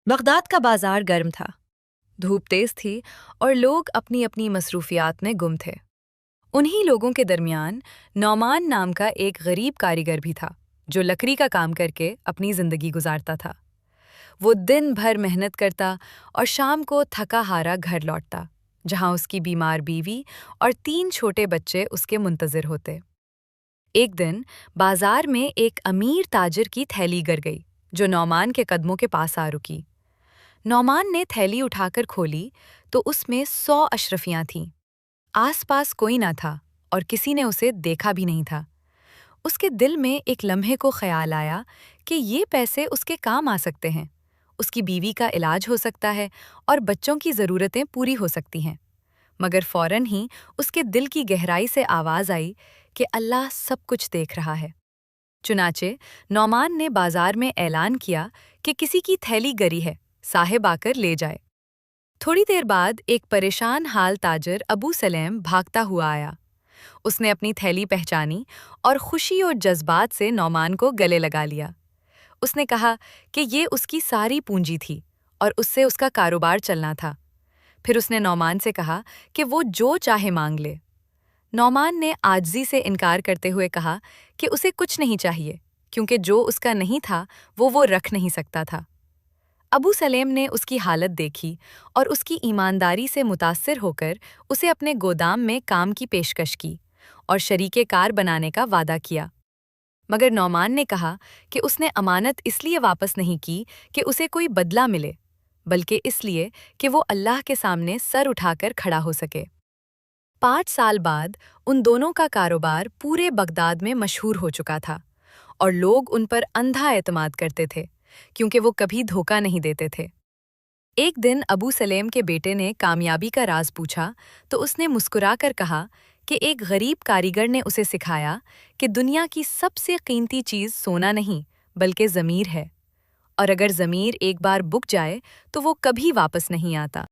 Baghdad का बाजार गर्म था। धूप तेज थी और लोग अपनी अपनी मसरूफियात में गुम थे। उन्हीं लोगों के दरमियान नौमान नाम का एक गरीब कारीगर भी था, जो लकड़ी का काम करके अपनी जिंदगी गुजारता था। वो दिन भर मेहनत करता और शाम को थका हारा घर लौटता, जहां उसकी बीमार बीवी और 3 छोटे बच्चे उसके मुंतजिर होते। एक दिन बाजार में एक अमीर ताजिर की थैली गिर गई, जो नौमान के कदमों के पास आ रुकी। नौमान ने थैली उठाकर खोली तो उसमें 100 अशरफियां थीं। आसपास कोई ना था और किसी ने उसे देखा भी नहीं था। उसके दिल में एक लम्हे को ख्याल आया कि ये पैसे उसके काम आ सकते हैं। उसकी बीवी का इलाज हो सकता है और बच्चों की ज़रूरतें पूरी हो सकती हैं। मगर फौरन ही उसके दिल की गहराई से आवाज़ आई कि अल्लाह सब कुछ देख रहा है। चुनाचे नौमान ने बाजार में ऐलान किया कि किसी की थैली गरी है, साहिब आकर ले जाए। थोड़ी देर बाद एक परेशान हाल ताजिर अबू सलेम भागता हुआ आया। उसने अपनी थैली पहचानी और खुशी और जज्बात से नौमान को गले लगा लिया। उसने कहा कि ये उसकी सारी पूंजी थी और उससे उसका कारोबार चलना था। फिर उसने नौमान से कहा कि वो जो चाहे मांग ले। नौमान ने आजिज़ी से इनकार करते हुए कहा कि उसे कुछ नहीं चाहिए, क्योंकि जो उसका नहीं था वो रख नहीं सकता था। अबू सलेम ने उसकी हालत देखी और उसकी ईमानदारी से मुतासिर होकर उसे अपने गोदाम में काम की पेशकश की और शरीके कार बनाने का वादा किया। मगर नौमान ने कहा कि उसने अमानत इसलिए वापस नहीं की कि उसे कोई बदला मिले, बल्कि इसलिए कि वो अल्लाह के सामने सर उठाकर खड़ा हो सके। 5 साल बाद उन दोनों का कारोबार पूरे बगदाद में मशहूर हो चुका था और लोग उन पर अंधा एतमाद करते थे, क्योंकि वो कभी धोखा नहीं देते थे। एक दिन अबू सलेम के बेटे ने कामयाबी का राज पूछा तो उसने मुस्कुराकर कहा कि एक गरीब कारीगर ने उसे सिखाया कि दुनिया की सबसे कीमती चीज़ सोना नहीं, बल्कि ज़मीर है, और अगर ज़मीर एक बार बुक जाए तो वो कभी वापस नहीं आता।